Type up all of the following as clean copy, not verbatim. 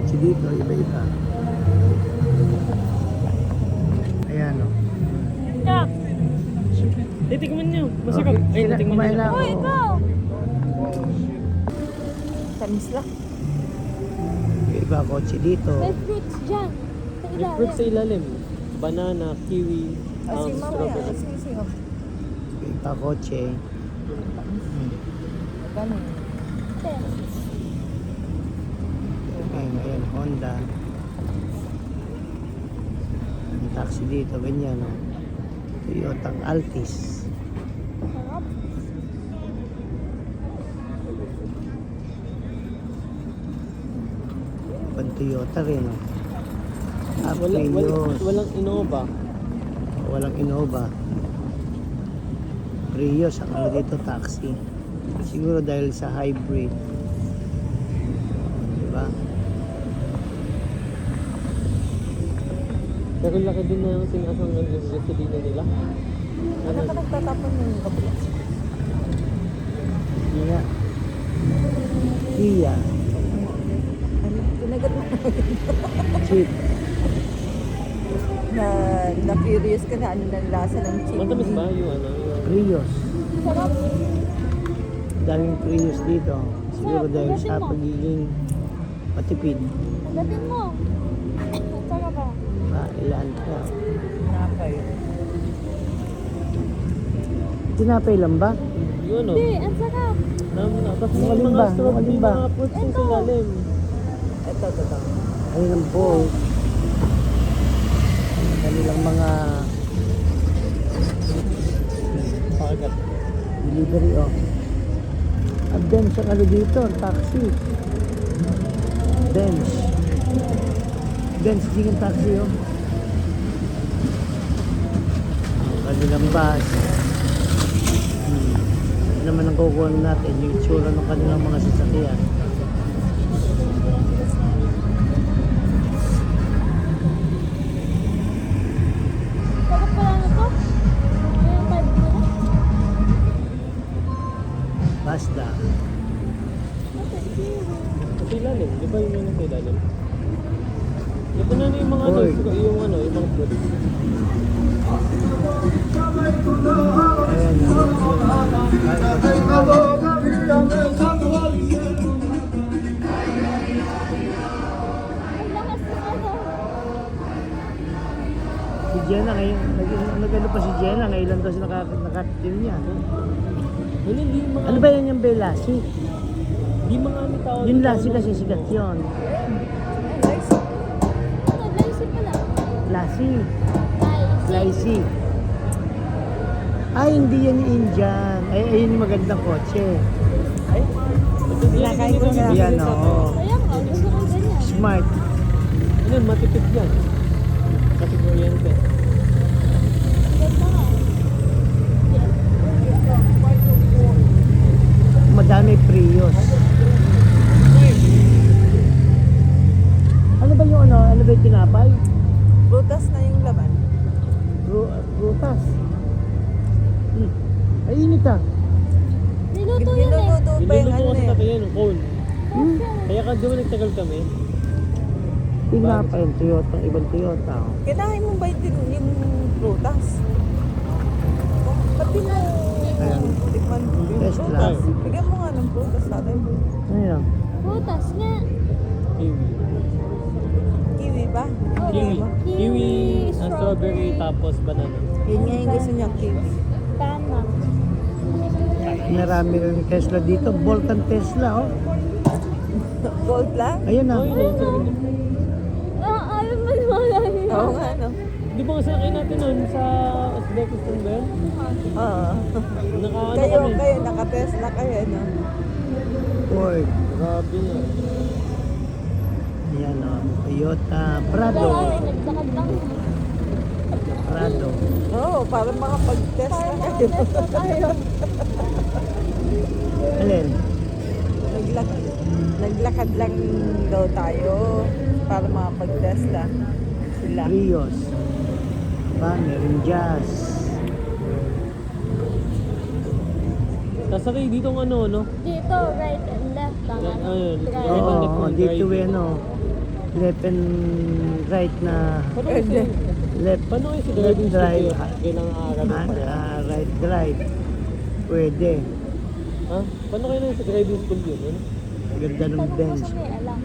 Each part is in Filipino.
kotse dito, iba-iba. Ayan o. Kap! Titikman nyo. Masarap. Okay, Ay, sila, natikman kumain nyo. na Uy, ako. ikaw! Tamis lang. Iba kotse dito. May fruits dyan. Sa May fruit sa ilalim. ilalim. Banana, kiwi, strawberry. Iba kotse. Ten. Ayan, Honda. Ang taxi dito, ganyan o. Toyota Altis. Sarap. Pan Toyota rin o. Walang Innova. Walang Innova. Prius ang ano dito, taxi. Siguro dahil sa hybrid. Diba? Pero laki din na yung tinasang ng gasolina nila. Ano ka nagtatapon ng kabila? Kia. Kia. Ano? Tinagat mo. Jeep. Na-curious ka na ano ng lasa ng chimney. Matamis ba yung ano? Yung... Prius. Sarap. Daming Prius dito. Siguro dahil sa pagiging matipid. Agatin mo. Sarap ba? Ilan ka. Napay. Tinapay lang ba? Yung ano? Hindi, ang sarap. Tapos Mga may limba, mga strawberry, mga limba. mga fruits yung sa ilalim. Ito. Ayun ang po. Kanilang mga Pakagat. delivery oh. Ang bench ang ano dito, ang taxi. Bench. Bench din ang taxi oh. Ang kanilang bus. Ano naman ang kukuha natin, yung itsura ng kanilang mga sasakyan. Sarap pala na to. Ayan, 5 mo na. Basta. Sa ilalim. Di ba yung sa ilalim? Ito na yung mga ano, Ford. yung mga fruits. Ayan. Ang lakas ng ano. Si Jenna ngayon, nag-ano pa si Jenna, ngayon lang daw siya nakatikim niya. Hindi yung mga... Ano ba yan yung Belasi? Di mga ano tao. Yung Lassie kasi sigat yun. Ano, laisi pala. Lassie. Laisi. Lassie. Ay, hindi yan yung Indian. Ay, ayun yung magandang kotse. Kinakain ko na. Yan, oo. Kaya nga, gusto ko ganyan. Smart. Ano, matipid yan. Kasi kuryente. Ganda nga. Madami Prius. Ano ba yung ano? Ano ba yung tinapay? Brutas na yung laman. Prutas. Ay, init ah. Niluto yun eh. Niluluto kasi natin yan, yung cone. Kaya ka doon nagtagal kami. Tinapay yung Toyota, ibang Toyota. Oh. Kinain mo ba yung prutas? Ba't di mo Ayan. tikman yung Tesla. prutas? Bigyan mo nga ng prutas natin. Ano yan? Prutas nga. Kiwi. Kiwi ba? Kiwi. Kiwi, strawberry, tapos banana. Yun nga yung gusto niya, kiwi. Tama. Marami rin Tesla dito. Bolt ang Tesla, oh. Gold lang? Ayun ah. Oh, yun eh. Ayaw mo naman yun. Oo nga, no? Di ba kasi kayo natin nun sa Uzbekistan ba yun? Oo. Naka-ano Kayo, kami. naka-Tesla kayo, no? Ford. Grabe yan. Ayan, oh. Toyota. Prado. Nagsakad lang. Prado. Oo, para makapag-Tesla kayo. Alin? Naglakad lang daw tayo para makapag-Tesla. Sila. Prius. Pa, meron Jazz. Sasakay dito ng ano, no? Dito, right and left lang. Ayun. Right. Right on the Oo, front, dito right. ano. left and right na Paano kasi, left, paano kasi left driving school drive, kayo? Kailangan aaral pa rin. right drive. Pwede. Ha? Paano kayo sa driving school yun? Ano? Ganda ng Tanong mo bench. sa may alam.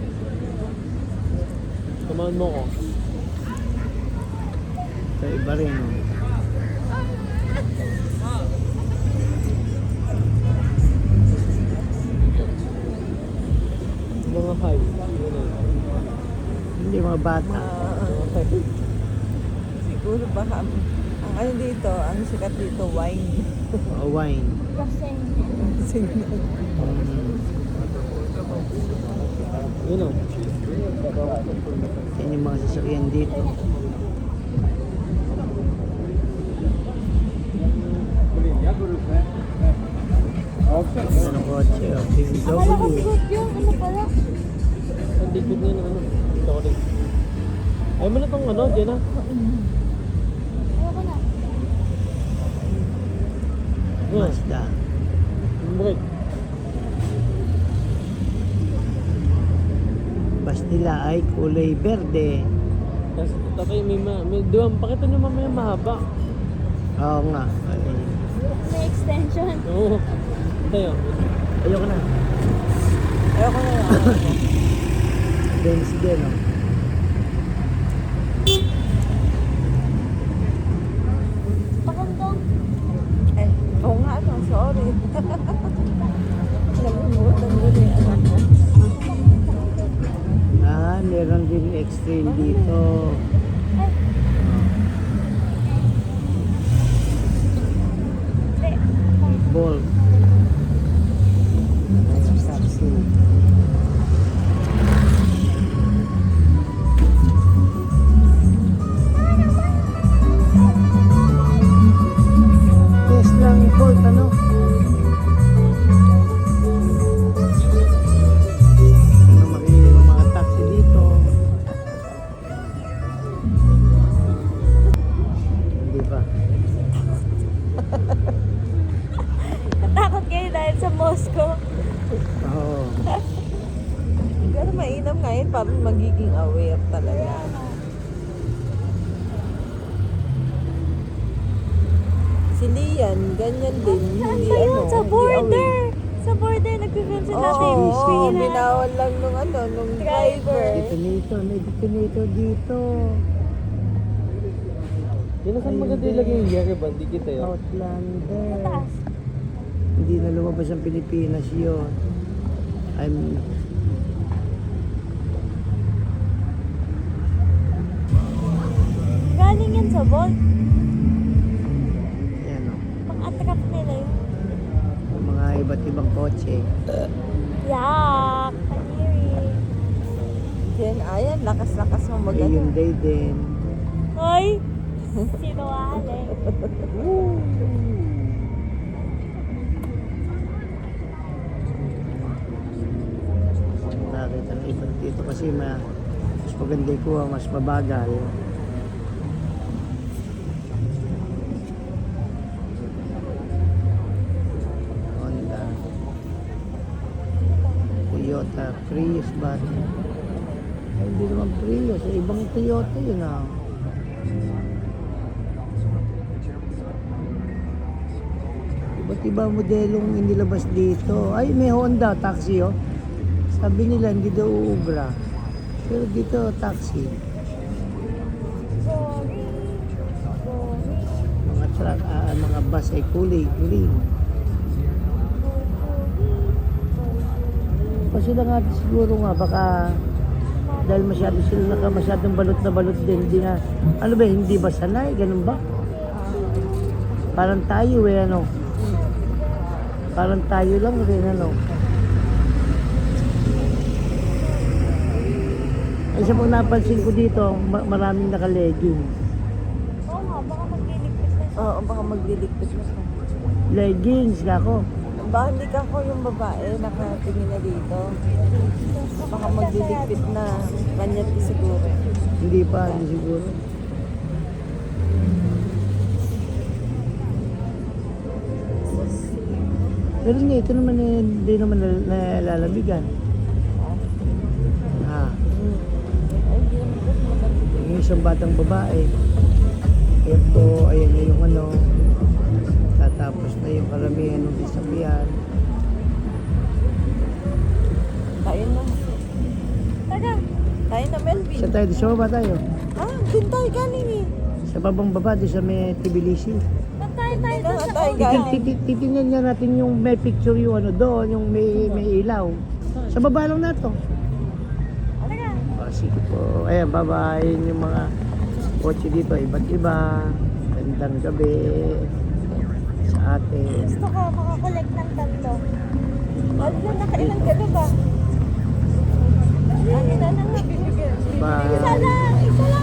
Samahan mo ko. Sa iba rin. Oh. Mga high. Ano? Hindi mga bata. Mga high. Siguro baka ang ano dito, ang sikat dito, wine. Wine. Kasi Yun o. Yan yung mga sasakyan dito. Ano kotse? Oh. akala ko BMW. fruit yun. Ano pala? Ang likod niya ng ano. Sorry. Ayaw mo na tong ano, Jenna? Ayoko na. Yan. Mazda. Brake. Bastila ay kulay verde. Tapos tatay, may di ba, pakita niyo mamaya mahaba. Oo nga. Ay, May extension. Oo. Tayo. ayoko na. Ayoko na lang. Benz din. Oh. Pakandong. Eh, oo nga, no, sorry. Nalimutan mo na yung anak ko. Meron din extreme dito. Hindi. Ball. Taxi. Tesla Bolt, ano? Ano makikita ng mga taxi dito? Hindi pa. Natakot kayo dahil sa Moscow. Oo. Pero mainam ngayon, parang magiging aware talaga. Si Lian, ganyan din. Saan Hindi ba yun? ano, Sa hindi border. aware. Sa border, nagkakaroon Oo, natin. oo, binawal lang nung ano, nung driver. Detonator, may detonator dito. Yan saan maganda ilagay yung Yeri Band? Di kita yun. Outlander. Taas. Hindi na lumabas ang Pilipinas yun. Galing yan sa Bolt. Yan o. Pang-attract nila yun. Mga iba't ibang kotse. Yak! Paniri. Yan, ayan, lakas-lakas mo magano. Hyundai din. Hoy! Sinungaling. Nakita ng iba dito kasi mas maganda yung kuha, mas mabagal. Honda. Toyota Prius ba? Ay, hindi naman Prius. Ibang Toyota yun ah. Iba't iba modelong inilabas dito. Ay, may Honda taxi oh. Sabi nila hindi daw uubra. Pero dito taxi. Sorry. Sorry. Mga truck, mga bus ay kulay green. Kasi lang nga siguro nga baka dahil masyadong balot na balot din. Hindi na, ano ba, hindi ba sanay? Ganun ba? Parang tayo ano? Parang tayo lang rin ano? Ay, isa pong napansin ko dito, maraming naka-leggings. Oo nga, baka magliligpit na siya. Oo, baka magliligpit na siya. Leggings, ako. Baka hindi ka ko yung babae, nakatingin na dito. Baka magliligpit na. Kanya siguro. Hindi pa, hindi siguro. Pero ito naman hindi naman nalalamigan. Ha. isang batang babae. Ayan po, ayan na yung ano. Tatapos na yung karamihan ng sasakyan. Tayo na. Tara. Tayo na, Melvin. Sa tayo, di sa baba tayo. Ah, dun tayo galing eh. Sa babang baba, di sa may Tbilisi. Pantay tayo Dun doon na sa tayo ulo. galing. Titingnan nga natin yung may picture yung ano doon, yung may ilaw. Sa baba lang na to. Tara. O, sige po. Ayan, bye-bye. Yun yung mga kotse dito, iba't iba. Gandang gabi sa atin. Gusto ko makakolect ng tatlo. Wala na, nakailan ka na ba? Ano na nabibigyan? Bye. Isa lang.